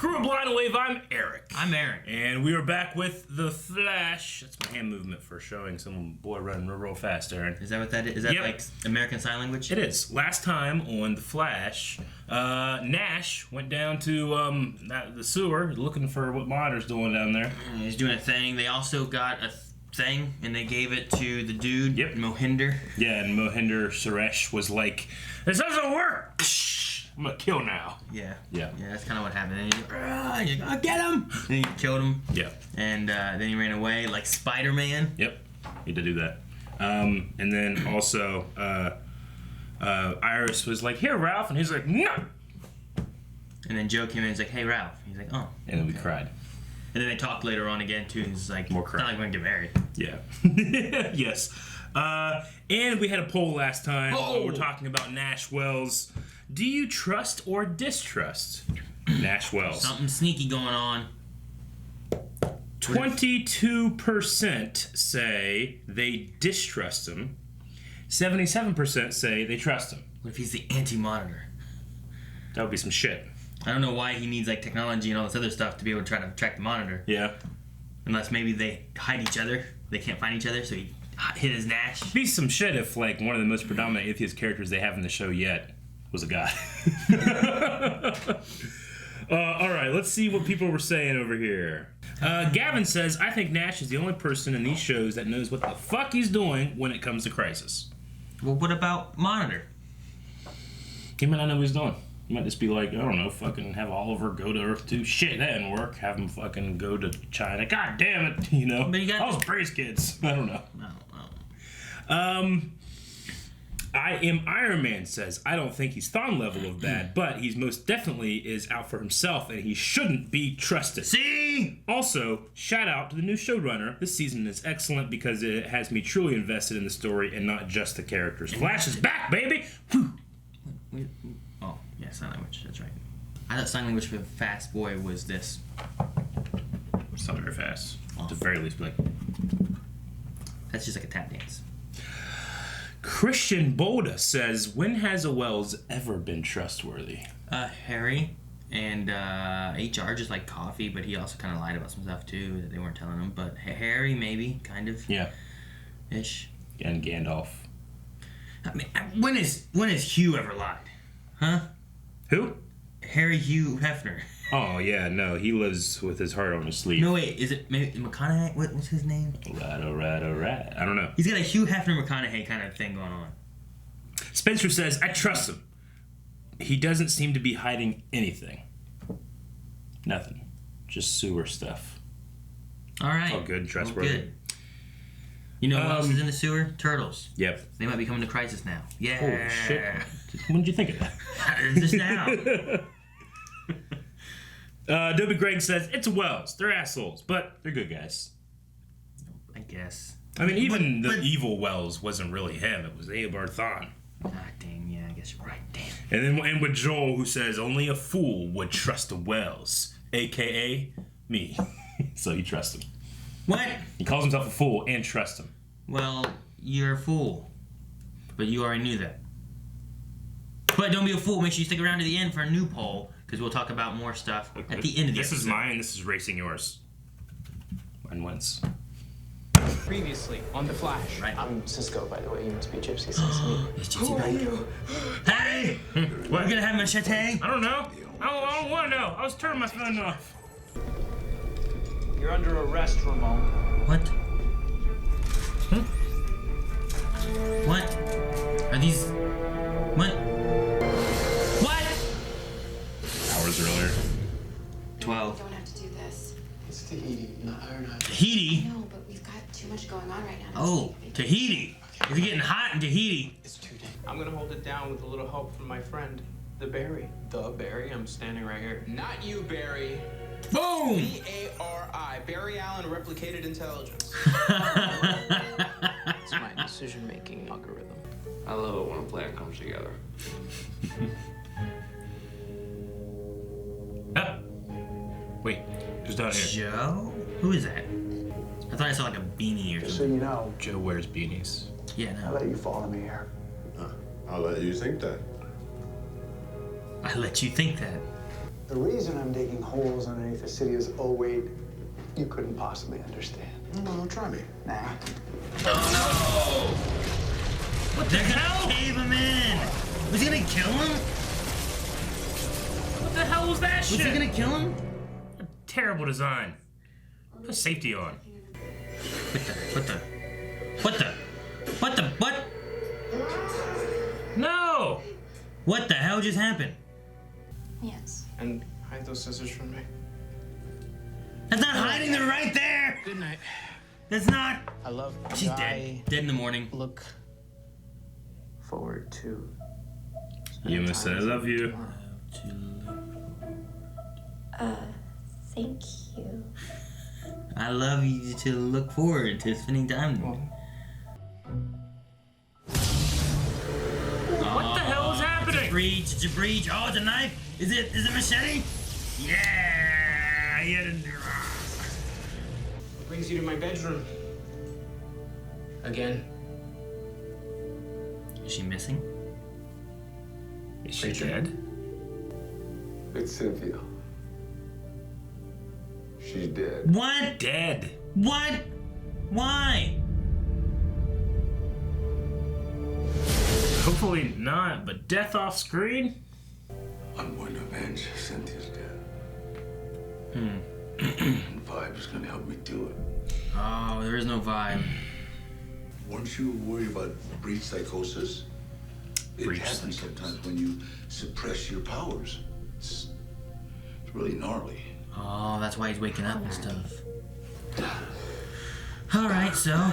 Screw a blind wave, I'm Eric. I'm Aaron. And we are back with The Flash. That's my hand movement for showing some boy running real fast, Aaron. Is that what that is? Is that like American Sign Language? It is. Last time on The Flash, Nash went down to the sewer looking for what Monitor's doing down there. He's doing a thing. They also got a thing, and they gave it to the dude, Mohinder. Yeah, and Mohinder Suresh was like, "This doesn't work! I'm gonna kill now." Yeah, yeah. That's kind of what happened. And he's like, "I'll get him!" And he killed him. Yeah. And then he ran away like Spider-Man. Yep, he did do that. And then also, Iris was like, "Here, Ralph," and he's like, "No." And then Joe came in and he's like, "Hey, Ralph." He's like, "Oh." And then we cried. And then they talked later on again too. And it's like, more it's not like we're gonna get married. Yeah. Yes. And we had a poll last time. We're talking about Nash Wells. Do you trust or distrust Nash Wells? Something sneaky going on. 22% say they distrust him. 77% say they trust him. What if he's the anti-Monitor? That would be some shit. I don't know why he needs like technology and all this other stuff to be able to try to track the Monitor. Yeah. Unless maybe they hide each other. They can't find each other, so he hit his Nash. It'd be some shit if like one of the most predominant atheist characters they have in the show yet was a guy. All right, let's see what people were saying over here. Gavin says, "I think Nash is the only person in these shows that knows what the fuck he's doing when it comes to Crisis." Well, what about Monitor? He might not know what he's doing. He might just be like, I don't know, fucking have Oliver go to Earth 2. Shit, that didn't work. Have him fucking go to China. God damn it, you know. But you got those Brace kids. I don't know. No. I am Iron Man says, "I don't think he's Thawne level of bad, but he's most definitely is out for himself and he shouldn't be trusted." See? Also, shout out to the new showrunner. This season is excellent because it has me truly invested in the story and not just the characters. Flash is back, baby! Whew. Oh, yeah, sign language. That's right. I thought sign language for Fast Boy was this. It's not very fast. At the very least, like... That's just like a tap dance. Christian Boda says, "When has a Wells ever been trustworthy?" Harry and HR just like coffee, but he also kind of lied about some stuff too that they weren't telling him. But Harry, maybe, kind of. Yeah. Ish. And Gandalf. I mean, when has Hugh ever lied? Huh? Who? Harry Hugh Hefner. Oh, yeah, no, he lives with his heart on his sleeve. No, wait, is it maybe McConaughey? What's his name? Rat. I don't know. He's got a Hugh Hefner McConaughey kind of thing going on. Spencer says, "I trust him. He doesn't seem to be hiding anything. Nothing. Just sewer stuff." All right. All good and trustworthy. Good. You know what else is in the sewer? Turtles. Yep. They might be coming to Crisis now. Yeah. Holy shit. When did you think of that? Just now. Adobe Greg says, "It's Wells. They're assholes, but they're good guys." I guess. I mean, even the evil Wells wasn't really him. It was Eobard Thawne. Ah, dang, yeah, I guess you're right. Damn. And then with Joel, who says, "Only a fool would trust a Wells, a.k.a. me." So you trust him. What? He calls himself a fool and trusts him. Well, you're a fool. But you already knew that. But don't be a fool. Make sure you stick around to the end for a new poll, because we'll talk about more stuff at the end of the episode. This is mine, this is racing yours. Mine wins. Previously on The Flash. Right. I'm Cisco, by the way. You must be Gypsy. Nice to meet you. It's Gypsy. Who are you? Hey! We're gonna have machete? I don't know. I don't want to know. I was turning my phone off. You're under arrest, Ramon. What? Huh? What? Are these... What? What? Hours earlier. 12. We don't have to do this. It's Tahiti, not Ironhide. Tahiti? No, but we've got too much going on right now. Oh, Tahiti. It's getting hot in Tahiti. It's too dangerous. I'm gonna hold it down with a little help from my friend, the Barry. The Barry? I'm standing right here. Not you, Barry. Boom! B-A-R-I. Barry Allen Replicated Intelligence. It's my decision-making algorithm. I love it when a plan comes together. Ah. Wait, who's down here? Joe? Who is that? I thought I saw like a beanie or Just so something. you know, Joe wears beanies. Yeah, I no. let you follow me here. I'll let you think that. I let you think that. The reason I'm digging holes underneath the city is, oh wait, you couldn't possibly understand. No, try me. Nah. Oh no! What the hell? Cave him in. Was he gonna kill him? What the hell was that shit? Was he gonna kill him? Terrible design. Put safety on. What? No! What the hell just happened? Yes. And hide those scissors from me. That's not hiding, they're right there! Good night. That's not. I love you. She's dead. Dead in the morning. Look forward to. You must say I love you. Thank you. I love you to look forward to spending time with me. What the hell is happening? It's a breach. Oh, it's a knife. Is it a machete? Yeah. What brings you to my bedroom? Again. Is she missing? Is she dead? It's Cynthia. She's dead. What? Dead. What? Why? Hopefully not, but death off screen? I'm going to avenge Cynthia's death. And Vibe is going to help me do it. Oh, there is no vibe. Weren't you worried about breach psychosis? It Breach happens psychosis. sometimes when you suppress your powers. It's really gnarly. Oh, that's why he's waking up and stuff. Alright, so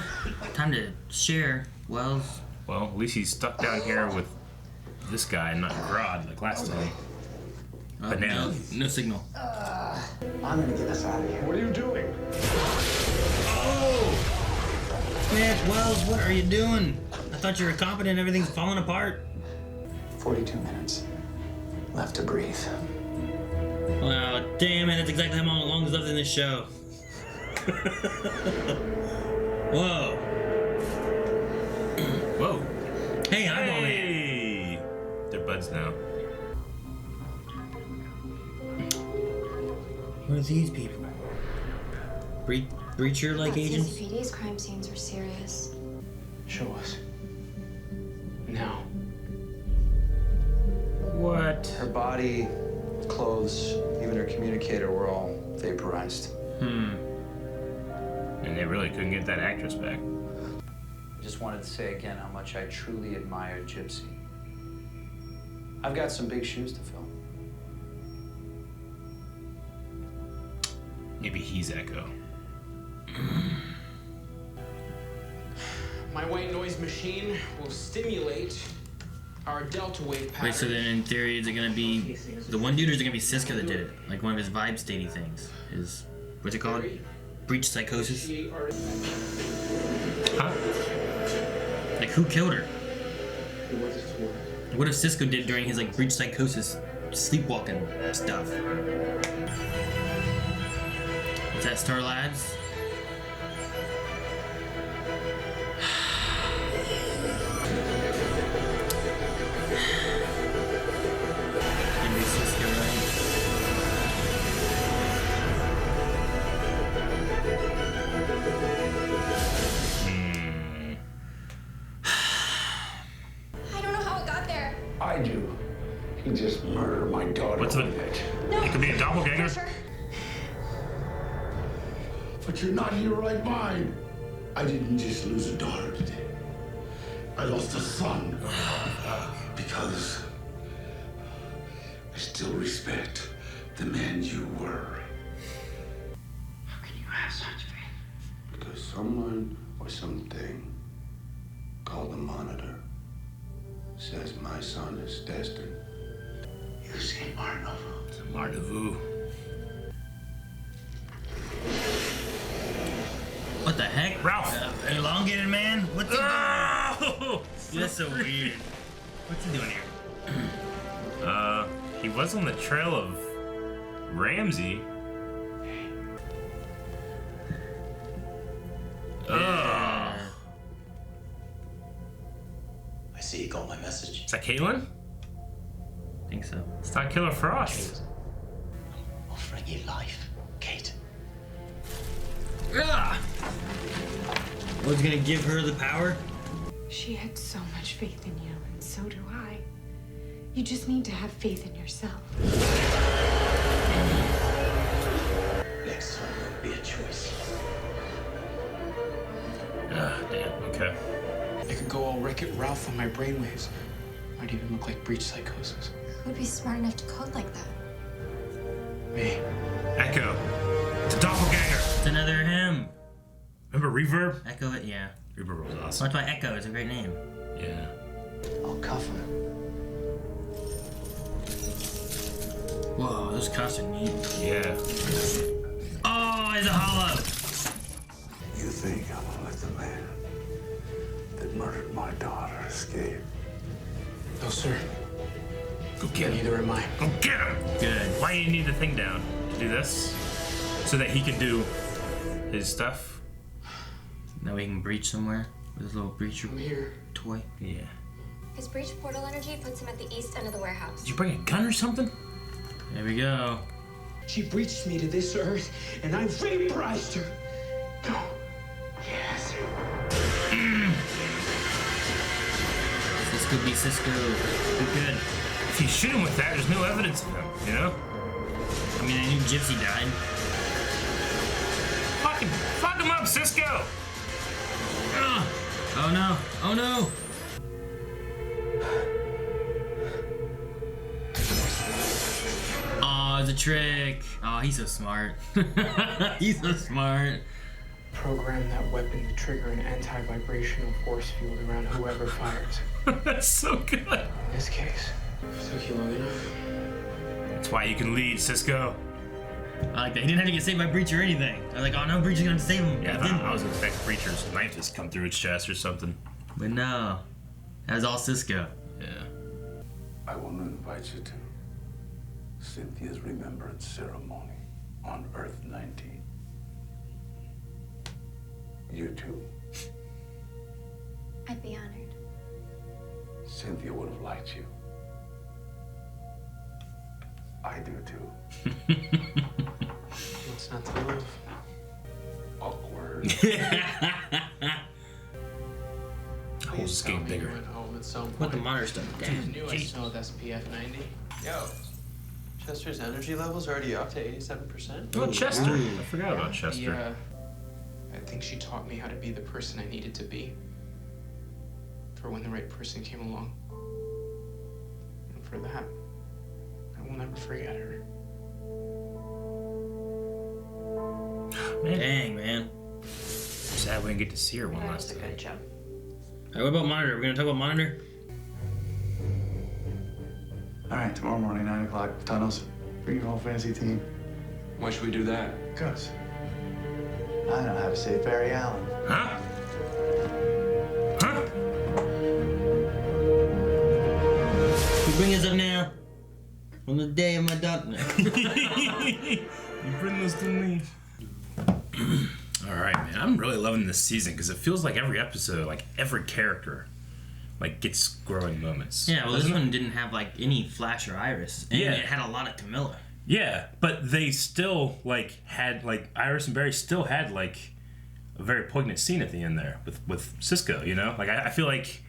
time to share. Wells. Well, at least he's stuck down here with this guy, not Grodd, like last time. But now, No signal. I'm gonna get us out of here. What are you doing? Man, Wells, what are you doing? I thought you were competent. Everything's falling apart. 42 minutes left to breathe. Wow, damn it. That's exactly how long is left in this show. Whoa. whoa. Hey, eyeball man. Hey! They're buds now. What are these people? Breacher-like agents? CCPD's crime scenes are serious. Show us. Now. What? Her body, clothes, even her communicator were all vaporized. And they really couldn't get that actress back. I just wanted to say again how much I truly admire Gypsy. I've got some big shoes to fill. Maybe he's Echo. My white noise machine will stimulate our delta wave pattern. Wait, so then in theory, is it gonna be the one dude or is it gonna be Sisko that did it? Like one of his vibe statey things? Is what's it called? Breach psychosis? Huh? Like who killed her? What if Sisko did during his like breach psychosis sleepwalking stuff? Is that Star Lads? Gonna be Sisko, right? I don't know how it got there. I do. He just murdered my daughter. What's the- with it. No. It could be a doppelganger. Pressure. But you're not in your right mind. I didn't just lose a daughter today. I lost a son. Because I still respect the man you were. How can you have such faith? Because someone or something called the Monitor says my son is destined. You see, Marnova. It's a Mardevu. What the heck? Ralph! Elongated man? What's he doing? Oh! That's so weird. What's he doing here? He was on the trail of Ramsey. Yeah. I see you got my message. Is that Caitlin? I think so. It's not Killer Frost. offering you life, Kate. Ah! What's gonna give her the power? She had so much faith in you, and so do I. You just need to have faith in yourself. Next one will be a choice. Ah, damn. Okay. I could go all Wreck-It Ralph on my brainwaves. Might even look like breach psychosis. Who would be smart enough to code like that? Me. Echo. It's a doppelganger. It's another him. Remember Reverb? Echo it, yeah. Reverb was Well, awesome. that's why Echo is a great name. Yeah. I'll cuff him. Whoa, those cuffs are neat. Yeah. Oh, it's a hollow. You think I'm gonna let the man that murdered my daughter escape? No, sir. Go get him. Neither am I. Go get him. Good. Why do you need the thing down? To do this? So that he can do his stuff? Now we can breach somewhere with his little breacher I'm here. toy. Yeah. His breach portal energy puts him at the east end of the warehouse. Did you bring a gun or something? There we go. She breached me to this earth, and I vaporized her. No. Yes. Cisco be Cisco. Be good. If you shoot him with that, there's no evidence of him, you know? I mean, I knew Gypsy died. Fuck him up, Cisco! Ugh. Oh no. Oh no. Oh, it's a trick. Oh, he's so smart. He's so smart. Program that weapon to trigger an anti-vibrational force field around whoever fires. That's so good. In this case, took you long enough. That's why you can lead, Cisco. I like that. He didn't have to get saved by Breach or anything. I was like, oh no, Breach is gonna save him. Yeah, He didn't. I was expecting Preacher's knife just come through its chest or something. But no. That was all Cisco. Yeah. I want to invite you to Cynthia's remembrance ceremony on Earth 19. You too. I'd be honored. Cynthia would have liked you. I do too. What's not to love? Awkward. Whole Please tell game me bigger. you went home at some Put the point. monitor stuff I down. knew I smelled SPF 90. Yo, Chester's energy level's already up to 87%. Oh, Chester. I forgot about Chester. Yeah. I think she taught me how to be the person I needed to be. For when the right person came along. And for that, I will never forget her. Man, Dang, man. sad we didn't get to see her one last time. good job. Alright, what about Monitor? We're gonna talk about Monitor? All right, tomorrow morning, 9 o'clock, tunnels. Bring your whole fantasy team. Why should we do that? Because I know how to save Barry Allen. Huh? Huh? You bring this up now. On the day of my daughter. You bring this to me. All right, man. I'm really loving this season because it feels like every episode, like every character, like gets growing moments. Yeah, well, this Doesn't it? one didn't have like any Flash or Iris, and Yeah. it had a lot of Camilla. Yeah, but they still like had like Iris and Barry still had like a very poignant scene at the end there with Cisco. You know, like I feel like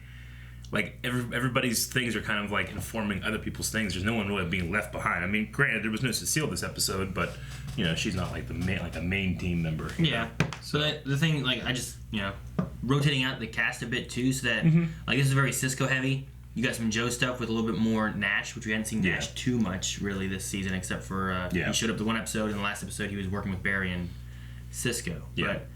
everybody's things are kind of like informing other people's things. There's no one really being left behind. I mean, granted, there was no Cecile this episode, but you know, she's not like the main like a main team member. you Yeah. know? So the thing, like, I just, you know, rotating out the cast a bit too, so that Mm-hmm. like this is very Cisco heavy. You got some Joe stuff with a little bit more Nash, which we hadn't seen Yeah. Nash too much really this season, except for Yeah. he showed up the one episode, and the last episode he was working with Barry and Cisco. Yeah. But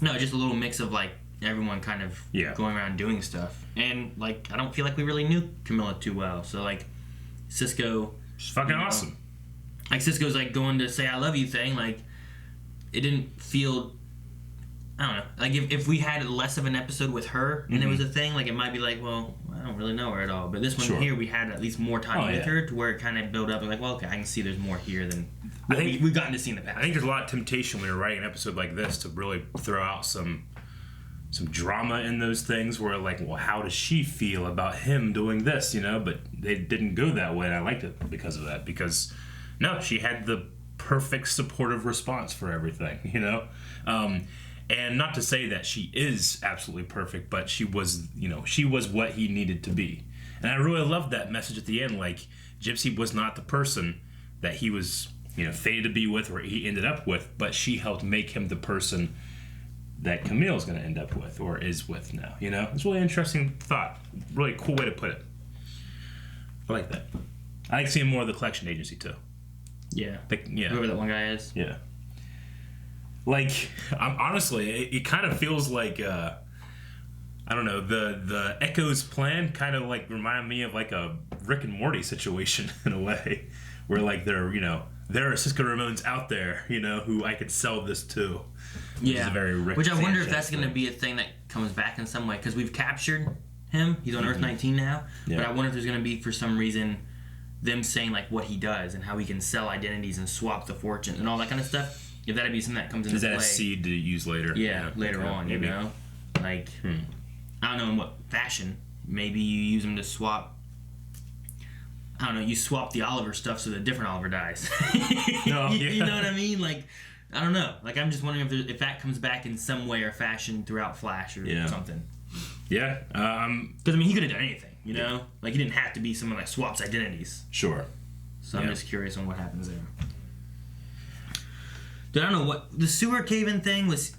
no, just a little mix of like everyone kind of Yeah. going around doing stuff, and like I don't feel like we really knew Camilla too well. So like Cisco, She's fucking you know, awesome. like Cisco's like going to say I love you thing, like it didn't feel, I don't know, like if we had less of an episode with her and there was a thing, like it might be like, well, I don't really know her at all, but this one Sure. here we had at least more time Oh, with yeah. her to where it kind of built up, like, well, okay, I can see there's more here than what think- we've gotten to see in the past. I think there's a lot of temptation when you're writing an episode like this to really throw out some drama in those things where like, well, how does she feel about him doing this, you know? But they didn't go that way, and I liked it because of that. Because no, she had the perfect supportive response for everything, you know? And not to say that she is absolutely perfect, but she was, you know, she was what he needed to be. And I really loved that message at the end. Like, Gypsy was not the person that he was, you know, fated to be with or he ended up with, but she helped make him the person that Camille's going to end up with or is with now, you know? It's a really interesting thought. Really cool way to put it. I like that. I like seeing more of the collection agency, too. Yeah. Like, yeah. Whoever that one guy is. Yeah. Like, honestly, it kind of feels like, I don't know, the Echo's plan kind of, like, remind me of, like, a Rick and Morty situation in a way. Where, like, there are Cisco Ramones out there, you know, who I could sell this to. Yeah. Which I wonder if that's thing. going to be a thing that comes back in some way. Because we've captured him. He's on Earth 19 now. Yeah. But I wonder if there's going to be, for some reason, them saying, like, what he does and how he can sell identities and swap the fortune and all that kind of stuff. If that'd be something that comes into play. Is that a seed to use later? Yeah, later on, maybe. You know? Like, I don't know in what fashion. Maybe you use them to swap. I don't know, you swap the Oliver stuff so that a different Oliver dies. No, you know what I mean? Like, I don't know. Like, I'm just wondering if that comes back in some way or fashion throughout Flash or something. Yeah. Because, I mean, he could have done anything, you know? Like, he didn't have to be someone that swaps identities. Sure. So I'm just curious on what happens there. Dude, I don't know what... The sewer cave-in thing was...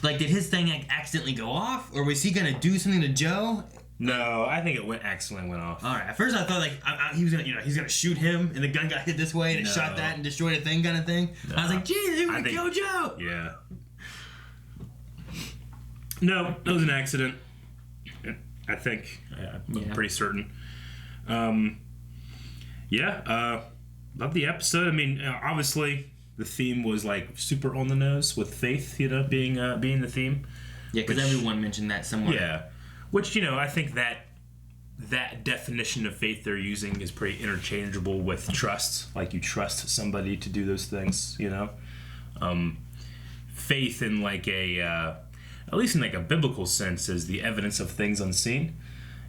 Like, did his thing accidentally go off? Or was he going to do something to Joe? No, I think it accidentally went off. All right. At first, I thought like he was gonna, he's gonna shoot him, and the gun got hit this way, and it shot that and destroyed a thing, kind of thing. No. I was like, "Geez, he was gonna kill Joe." Yeah. No, it was an accident. I think. I'm pretty certain. Love the episode. I mean, obviously, the theme was like super on the nose with Faith, you know, being the theme. Yeah, because everyone mentioned that somewhere. Yeah. Which, you know, I think that definition of faith they're using is pretty interchangeable with trust. Like, you trust somebody to do those things, you know? Faith in, like, at least in, like, a biblical sense, is the evidence of things unseen.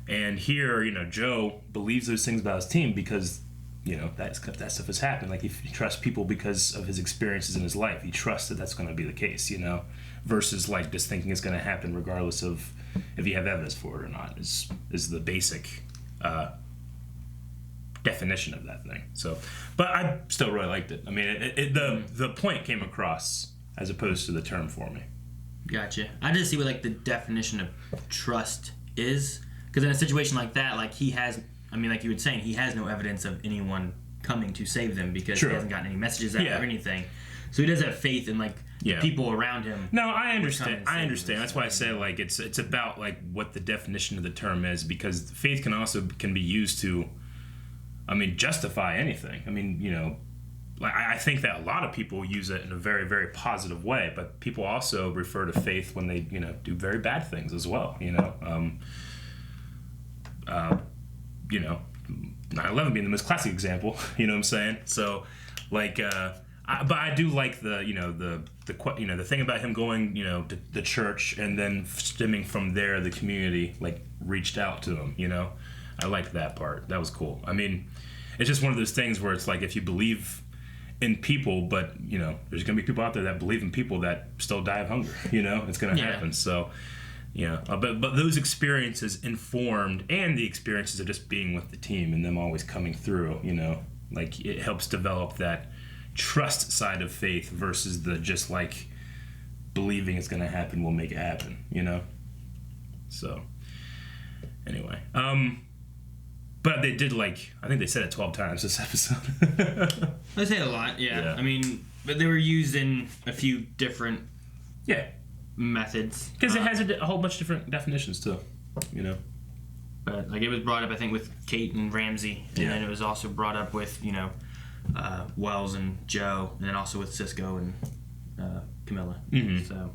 And here, you know, Joe believes those things about his team because, you know, that stuff has happened. Like, he trusts people because of his experiences in his life. He trusts that that's going to be the case, you know? Versus, like, just thinking it's going to happen regardless of if you have evidence for it or not, is the basic definition of that thing. So, but I still really liked it. I mean, the point came across as opposed to the term for me. Gotcha. I just see what like the definition of trust is, because in a situation like that, like he has, I mean, like you were saying, he has no evidence of anyone coming to save them because he hasn't gotten any messages out or anything. So he does have faith in like the people around him. No, I understand. That's why I say like it's about like what the definition of the term is, because faith can be used to, I mean, justify anything. I mean, you know, like I think that a lot of people use it in a very, very positive way, but people also refer to faith when they, you know, do very bad things as well. You know, 9/11 being the most classic example. You know what I'm saying? So, like. But I do like the thing about him going, you know, to the church and then stemming from there, the community like reached out to him, you know. I liked that part. That was cool. I mean, it's just one of those things where it's like if you believe in people, but you know, there's gonna be people out there that believe in people that still die of hunger. You know, it's gonna happen. So, yeah. But those experiences informed, and the experiences of just being with the team and them always coming through. You know, like it helps develop that trust side of faith versus the just like believing it's gonna happen will make it happen, you know. So anyway, but they did like I think they said it 12 times this episode. They say it a lot, yeah. I mean, but they were used in a few different methods because it has a whole bunch of different definitions too, you know. But like it was brought up I think with Kate and Ramsey, and then it was also brought up with Wells and Joe, and then also with Cisco and Camilla. Mm-hmm. So,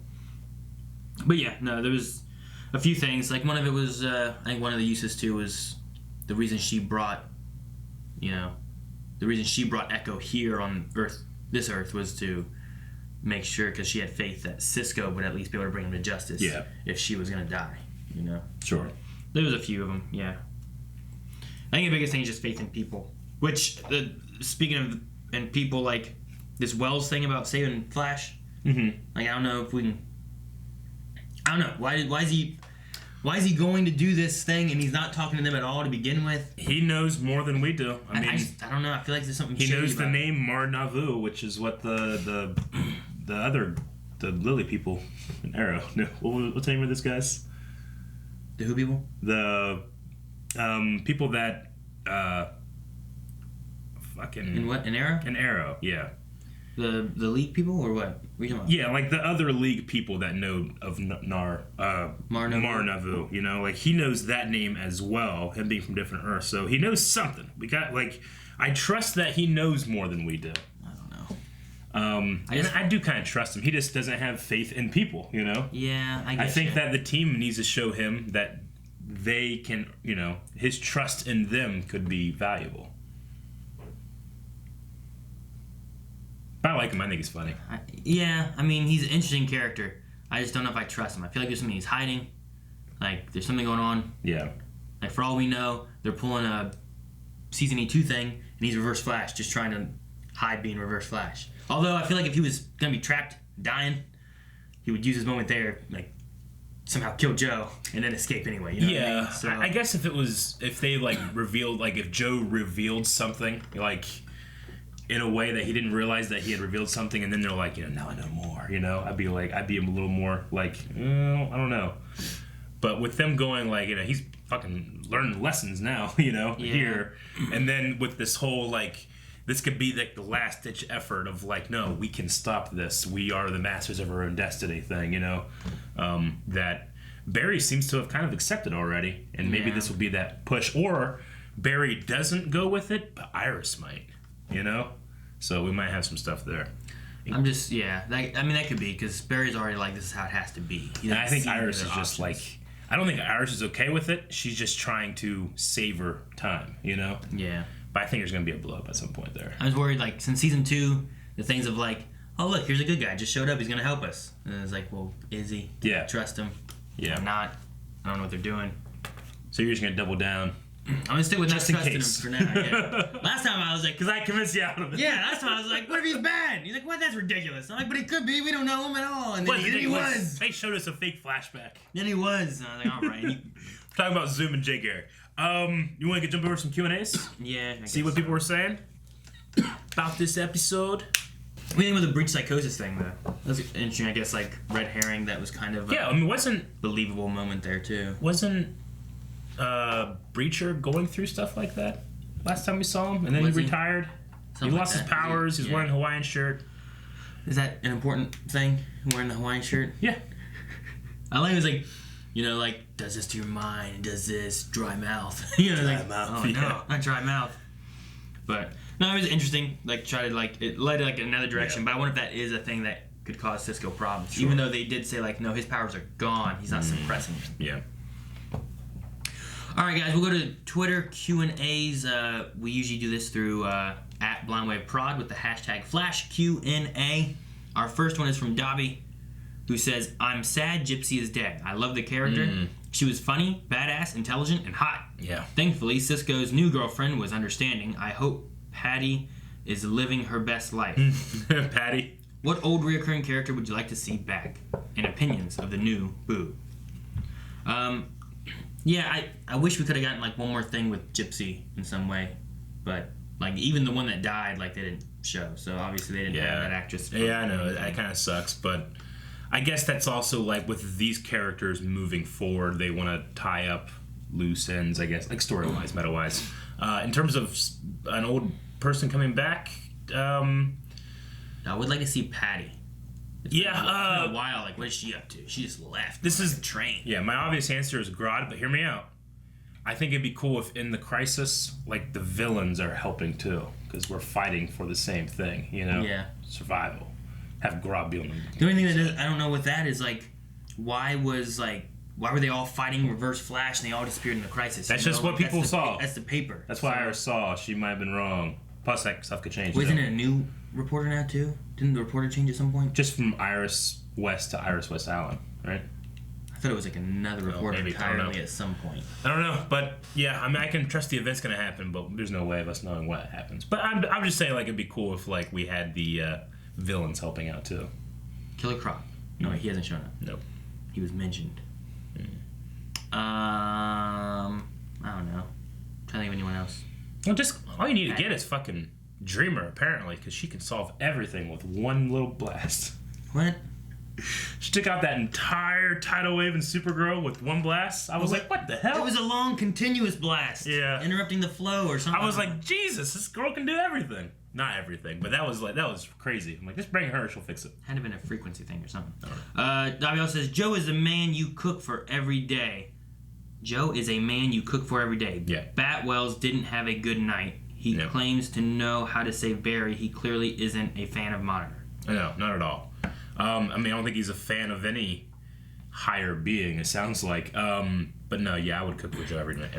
but yeah, no, there was a few things. Like one of it was, I think one of the uses too was the reason she brought, Echo here on this Earth was to make sure, because she had faith that Cisco would at least be able to bring him to justice. Yeah. If she was gonna die, you know. Sure. There was a few of them. Yeah. I think the biggest thing is just faith in people. Which, speaking of and people like this Wells thing about saving Flash. Mm-hmm. Like I don't know if we can. I don't know why is he going to do this thing and he's not talking to them at all to begin with? He knows more than we do. I mean, I don't know. I feel like there's something. He knows the about name Mar Navu, which is what the Lily people in Arrow. No, what's the name of this guys? The who people? The people that fucking in what? In Arrow? In Arrow, yeah. The League people or what? What are you talking about? Yeah, like the other League people that know of Mar Navu. You know, like he knows that name as well. Him being from different Earths, so he knows something. We got like, I trust that he knows more than we do. I don't know. I do kind of trust him. He just doesn't have faith in people. You know. Yeah, I think that the team needs to show him that they can. You know, his trust in them could be valuable. But I like him. I think he's funny. I mean, he's an interesting character. I just don't know if I trust him. I feel like there's something he's hiding. Like, there's something going on. Yeah. Like, for all we know, they're pulling a Season E2 thing, and he's Reverse Flash, just trying to hide being Reverse Flash. Although, I feel like if he was going to be trapped, dying, he would use his moment there, like, somehow kill Joe, and then escape anyway. You know what I mean? So, I guess if they, like, revealed, like, if Joe revealed something, like, in a way that he didn't realize that he had revealed something, and then they're like, you know, now I know more, you know? I'd be a little more like, I don't know. But with them going like, you know, he's fucking learning lessons now, you know, here. And then with this whole, like, this could be like the last ditch effort of like, no, we can stop this. We are the masters of our own destiny thing, you know? That Barry seems to have kind of accepted already. And maybe this will be that push. Or Barry doesn't go with it, but Iris might, you know? So we might have some stuff there. I'm just, that could be, because Barry's already like, this is how it has to be. And I think Iris is just like, I don't think Iris is okay with it. She's just trying to savor time, you know? Yeah. But I think there's going to be a blow up at some point there. I was worried, like, since Season 2, the things of like, oh, look, here's a good guy. Just showed up. He's going to help us. And it's like, well, is he? Yeah. Trust him. Yeah. Or not. I don't know what they're doing. So you're just going to double down. I'm going to stick with just not in trusting case. him for now, yeah. Last time I was like... Because I convinced you out of it. Yeah, last time I was like, what if he's bad? He's like, what? That's ridiculous. I'm like, but he could be. We don't know him at all. And then he was. They showed us a fake flashback. Then he was. And I was like, all right. We're talking about Zoom and Jay Garrick. You want to jump over some Q&As? Yeah. See what people were saying about this episode? What do you think about the breach psychosis thing, though? That's interesting, I guess, like, red herring. That was kind of I mean, wasn't... believable moment there, too. Wasn't... Breacher going through stuff like that last time we saw him, and then he retired. He lost his powers. He's wearing a Hawaiian shirt. Is that an important thing? Wearing the Hawaiian shirt? Yeah. I like it was like, you know, like, does this to your mind? Does this dry mouth? You know, dry mouth. No, not dry mouth. But no, it was interesting. Like, try to like it led like another direction. But I wonder if that is a thing that could cause Cisco problems. Sure. Even though they did say like, no, his powers are gone. He's not suppressing them. Yeah. All right, guys, we'll go to Twitter Q&As. We usually do this through at BlindWaveProd with the hashtag FlashQNA. Our first one is from Dobby, who says, I'm sad Gypsy is dead. I love the character. She was funny, badass, intelligent, and hot. Yeah. Thankfully, Cisco's new girlfriend was understanding. I hope Patty is living her best life. Patty. What old reoccurring character would you like to see back? And opinions of the new Boo. Yeah, I wish we could have gotten like one more thing with Gypsy in some way, but like even the one that died, like they didn't show, so obviously they didn't have that actress. Yeah, I know that kind of sucks, but I guess that's also like with these characters moving forward, they want to tie up loose ends, I guess, like story-wise, meta-wise. In terms of an old person coming back, I would like to see Patty. It's been a while. Like, what is she up to? She just left. This is a train. Yeah, my obvious answer is Grodd, but hear me out. I think it'd be cool if in the crisis, like the villains are helping too, because we're fighting for the same thing, you know? Yeah. Survival. Have Grodd be on them. The only thing that I don't know with that is like, why were they all fighting Reverse Flash and they all disappeared in the crisis? That's just what people saw. That's the paper. That's what Iris saw. She might have been wrong. Plus, that stuff could change. Wasn't it a new reporter now too? Didn't the reporter change at some point? Just from Iris West to Iris West Allen, right? I I thought it was like another reporter maybe. entirely at some point. I don't know, but yeah, I mean, I can trust the event's gonna happen, but there's no way of us knowing what happens. But I'm just saying, like, it'd be cool if like we had the villains helping out too. Killer Croc. No, he hasn't shown up. Nope. He was mentioned. I don't know. Trying to think of anyone else. Well, just all you need to get is fucking Dreamer, apparently, because she can solve everything with one little blast. What? She took out that entire tidal wave in Supergirl with one blast. I was like, what the hell? It was a long, continuous blast. Yeah. Interrupting the flow or something. I was like, Jesus, this girl can do everything. Not everything, but that was crazy. I'm like, just bring her, she'll fix it. Had to have been a frequency thing or something. Daviel says, Joe is a man you cook for every day. Joe is a man you cook for every day. Yeah. Batwells didn't have a good night. He claims to know how to save Barry. He clearly isn't a fan of Monitor. No, not at all. I mean, I don't think he's a fan of any higher being, it sounds like. But no, yeah, I would cook with Joe every night.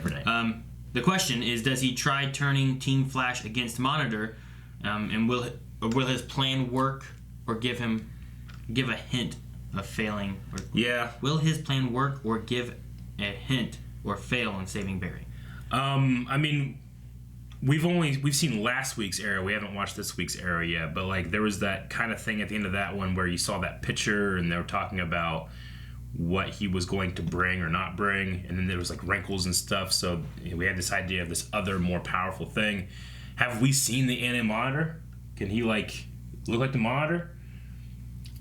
The question is, does he try turning Team Flash against Monitor? And will his plan work or give a hint of failing? Yeah. Will his plan work or give a hint or fail on saving Barry? I mean, we've seen last week's era. We haven't watched this week's era yet, but like there was that kind of thing at the end of that one where you saw that picture and they were talking about what he was going to bring or not bring, and then there was like wrinkles and stuff. So we had this idea of this other more powerful thing. Have we seen the Anti-Monitor? Can he like look like the Monitor?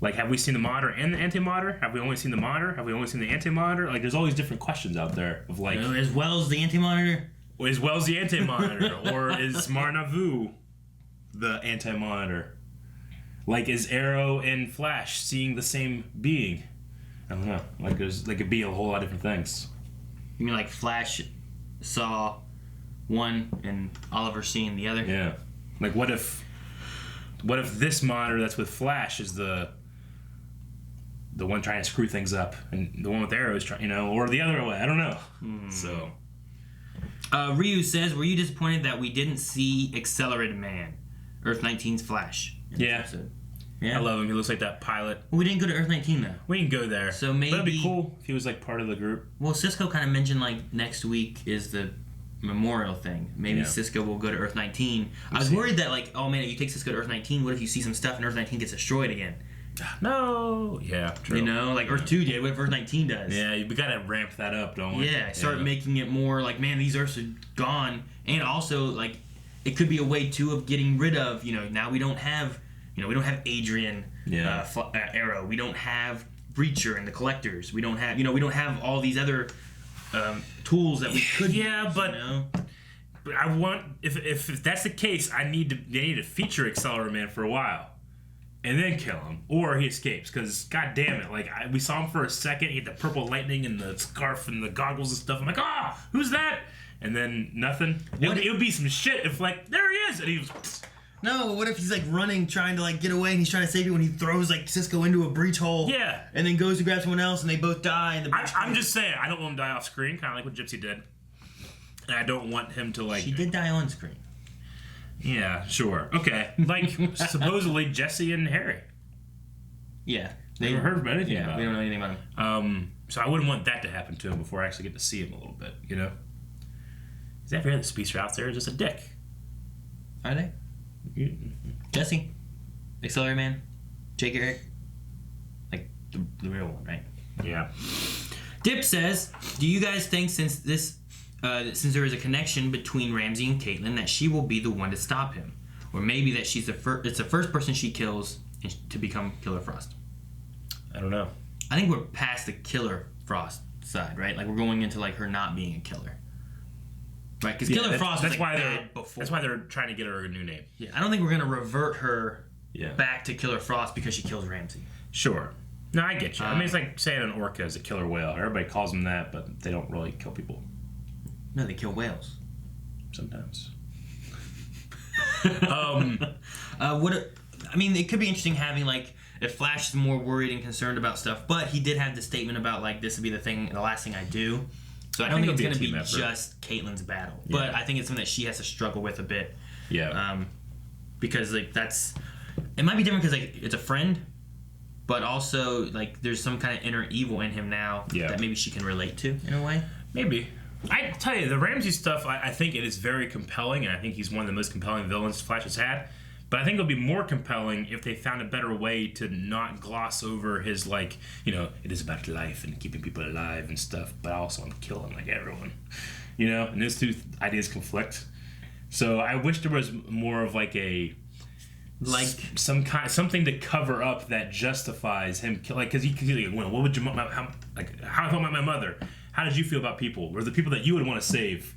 Like, have we seen the Monitor and the Anti-Monitor? Have we only seen the Monitor? Have we only seen the Anti-Monitor? Like, there's all these different questions out there of like, as well as the Anti-Monitor. As well as the Anti-Monitor, or is Marnavu the Anti-Monitor? Like, is Arrow and Flash seeing the same being? I don't know. Like, there could be a whole lot of different things. You mean like Flash saw one and Oliver seeing the other? Yeah. Like, what if this Monitor that's with Flash is the one trying to screw things up, and the one with Arrow is trying, or the other way? I don't know. So. Ryu says, were you disappointed that we didn't see Accelerated Man, Earth 19's Flash? Yeah. I love him. He looks like that pilot. Well, we didn't go to Earth 19 though. We can go there. So maybe that'd be cool if he was like part of the group. Well, Cisco kind of mentioned like next week is the memorial thing. Maybe Cisco will go to Earth 19. I was worried that like, oh man, if you take Cisco to Earth 19, what if you see some stuff and Earth 19 gets destroyed again? No. Yeah, true. Like Earth 2 did, what if Earth 19 does? Yeah, we gotta ramp that up, don't we? Yeah, start making it more like, man, these Earths are gone. And also, like, it could be a way, too, of getting rid of, now we don't have, we don't have Adrian, Arrow. We don't have Breacher and the Collectors. We don't have, we don't have all these other tools that we could use, but I want, if that's the case, they need to feature Accelerator Man for a while. And then kill him, or he escapes. Because, god damn it, like we saw him for a second. He had the purple lightning and the scarf and the goggles and stuff. I'm like, who's that? And then nothing. It would be some shit if like there he is, and he was. No, what if he's like running, trying to like get away, and he's trying to save you when he throws like Cisco into a breach hole? Yeah. And then goes to grab someone else, and they both die. And I'm just saying, I don't want him to die off screen, kind of like what Gypsy did. And I don't want him to like. She did die on screen. Yeah, sure. Okay. Like, supposedly Jesse and Harry. Yeah. They never heard about anything about him. We don't know anything about him. So I wouldn't want that to happen to him before I actually get to see him a little bit, Is every other speedster out there just a dick? Are they? Jesse? Accelerator Man? Jake Eric? Like, the real one, right? Yeah. Dip says, do you guys think since there is a connection between Ramsey and Caitlin that she will be the one to stop him? Or maybe that it's the first person she kills to become Killer Frost? I don't know. I think we're past the Killer Frost side, right? Like, we're going into, like, her not being a killer. Right? Because Killer Frost was, like, bad before. That's why they're trying to get her a new name. Yeah, I don't think we're going to revert her back to Killer Frost because she kills Ramsey. Sure. No, I get you. I mean, it's like saying an orca is a killer whale. Everybody calls them that, but they don't really kill people. No, they kill whales. Sometimes. It could be interesting having, like, if Flash is more worried and concerned about stuff, but he did have the statement about, like, this would be the last thing I do. So I don't think it's going to be just Caitlin's battle. Yeah. But I think it's something that she has to struggle with a bit. Yeah. Because, like, it might be different because, like, it's a friend, but also like there's some kind of inner evil in him now that maybe she can relate to in a way. Maybe. I tell you, the Ramsey stuff, I think it is very compelling, and I think he's one of the most compelling villains Flash has had. But I think it would be more compelling if they found a better way to not gloss over his, like, you know, it is about life and keeping people alive and stuff, but also I'm killing, like, everyone. You know? And those two ideas conflict. So I wish there was more of, like, a... Like... something to cover up that justifies him killing... Like, because he like, well, what would how I felt about my mother. How did you feel about people? Or the people that you would want to save?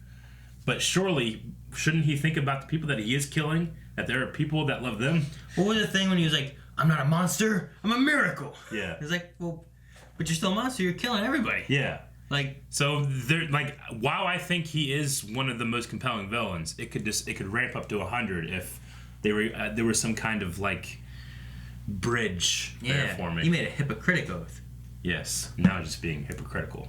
But surely, shouldn't he think about the people that he is killing? That there are people that love them? What was the thing when he was like, I'm not a monster, I'm a miracle? Yeah. He's like, well, but you're still a monster, you're killing everybody. Yeah. Like, so there, like, while I think he is one of the most compelling villains, it could ramp up to 100 if there was some kind of like bridge there for me. He made a hypocritic oath. Yes. Now just being hypocritical.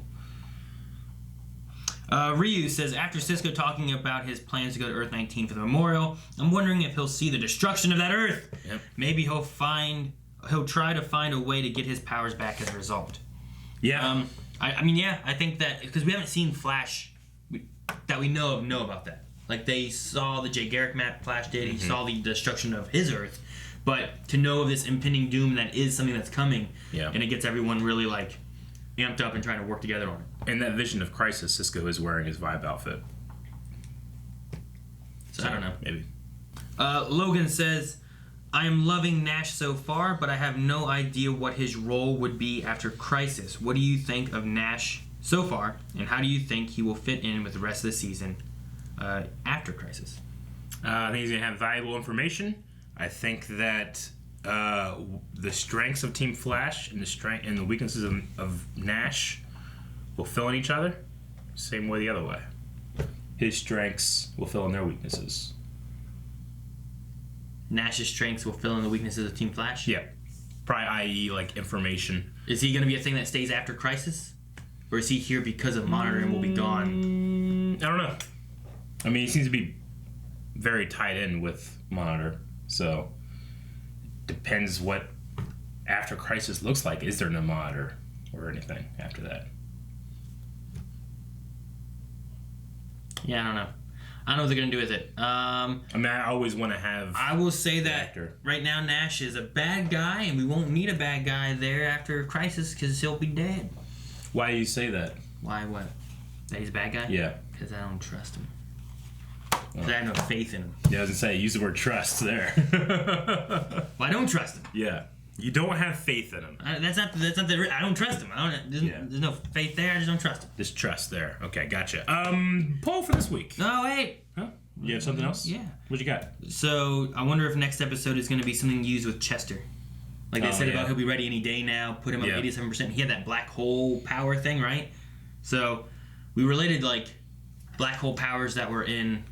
Ryu says, after Cisco talking about his plans to go to Earth 19 for the memorial, I'm wondering if he'll see the destruction of that Earth. Yep. Maybe he'll try to find a way to get his powers back as a result. Yeah. I think that, because we haven't seen Flash that we know about that. Like, they saw the Jay Garrick map Flash did, he saw the destruction of his Earth, but to know of this impending doom that is something that's coming, and it gets everyone really, like, amped up and trying to work together on it. In that vision of Crisis, Cisco is wearing his Vibe outfit. So I don't know. Maybe. Logan says, I am loving Nash so far, but I have no idea what his role would be after Crisis. What do you think of Nash so far, and how do you think he will fit in with the rest of the season after Crisis? I think he's going to have valuable information. I think that the strengths of Team Flash and the weaknesses of Nash will fill in each other. Same way the other way. His strengths will fill in their weaknesses. Nash's strengths will fill in the weaknesses of Team Flash? Yeah. Probably i.e. like information. Is he going to be a thing that stays after Crisis? Or is he here because of Monitor and will be gone? I don't know. I mean, he seems to be very tied in with Monitor. So, depends what after Crisis looks like. Is there no Monitor or anything after that? Yeah, I don't know. I don't know what they're going to do with it. I mean, I always want to have... I will say that right now Nash is a bad guy, and we won't need a bad guy there after Crisis because he'll be dead. Why do you say that? Why what? That he's a bad guy? Yeah. Because I don't trust him. Because I have no faith in him. Yeah, I was going to say, use the word trust there. Well, I don't trust him. Yeah. You don't have faith in him. That's not the... I don't trust him. There's no faith there. I just don't trust him. Just trust there. Okay, gotcha. Poll for this week. No, wait. Huh? You have something else? Yeah. What you got? So, I wonder if next episode is going to be something used with Chester. Like they said about he'll be ready any day now. Put him up 87%. He had that black hole power thing, right? So, we related, like, black hole powers that were in...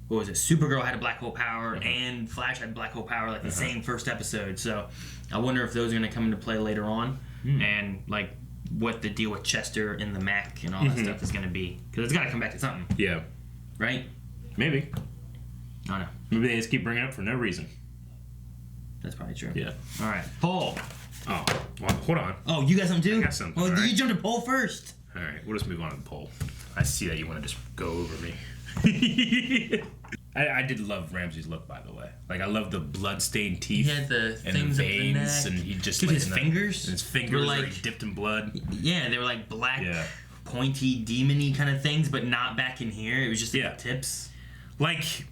What was it? Supergirl had a black hole power, and Flash had black hole power, like the same first episode. So I wonder if those are going to come into play later on, and like what the deal with Chester and the Mac and all that stuff is going to be. Because it's got to come back to something. Yeah. Right? Maybe. I don't know. Maybe they just keep bringing it up for no reason. That's probably true. Yeah. All right. Poll. Oh, well, hold on. Oh, you got something too? I got something. Well, you jumped to poll first. All right, we'll just move on to the poll. I see that you want to just go over me. I did love Ramsey's look, by the way. Like, I love the blood-stained teeth. He had the and things the up the veins, neck. and he just Dude, like, his fingers. And his fingers were like dipped in blood. Yeah, they were like black, pointy, demony kind of things, but not back in here. It was just the tips. Like,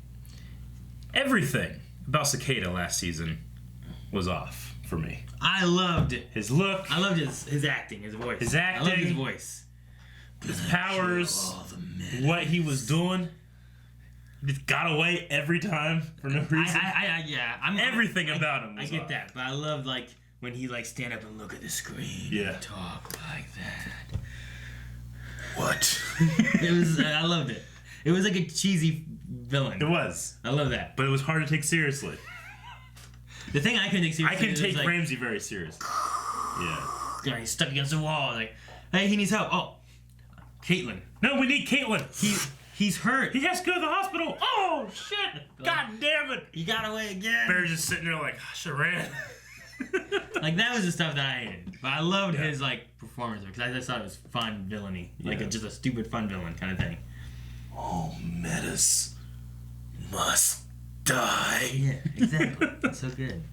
everything about Cicada last season was off for me. I loved his look. I loved his acting, his voice. His acting. I loved his voice. His powers. What he was doing. He just got away every time for no reason. Everything about him was I get off. that, but I loved, like, when he, like, stand up and look at the screen and talk like that. What? It was, I loved it. It was like a cheesy villain. It was. I love that. But it was hard to take seriously. The thing I can take seriously I can take like, Ramsey very seriously. Yeah. He's stuck against the wall. Like, hey, he needs help. Oh, Caitlin. No, we need Caitlin. He's hurt. He has to go to the hospital. Oh, shit. God damn it. He got away again. Barry's just sitting there like, I should have ran. Like, that was the stuff that I hated. But I loved his, like, performance because I just thought it was fun villainy. Like, just a stupid fun villain kind of thing. All metas must die. Yeah, exactly. That's so good.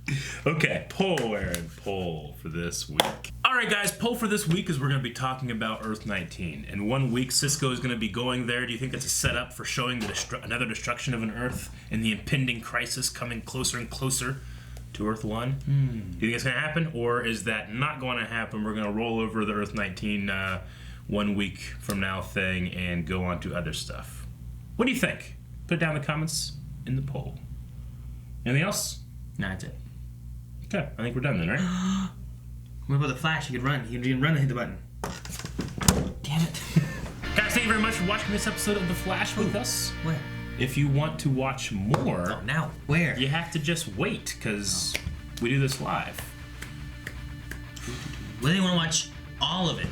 Okay, poll, Aaron. Poll for this week. Alright, guys, poll for this week is we're going to be talking about Earth 19. In 1 week, Cisco is going to be going there. Do you think that's a setup for showing another destruction of an Earth and the impending crisis coming closer and closer to Earth 1? Do you think it's going to happen? Or is that not going to happen? We're going to roll over the Earth 19 1 week from now thing and go on to other stuff. What do you think? Put it down in the comments in the poll. Anything else? No, that's it. Okay, I think we're done then, right? What about the Flash? You could run. You can run and hit the button. Damn it. Guys, thank you very much for watching this episode of The Flash with us. Where? If you want to watch more, Oh, now. Where? you have to just wait, because we do this live. Well, they want to watch all of it.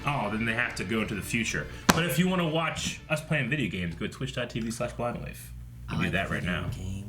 Oh, then they have to go into the future. But if you want to watch us playing video games, go to twitch.tv/blindwave. You can do that right now. Games.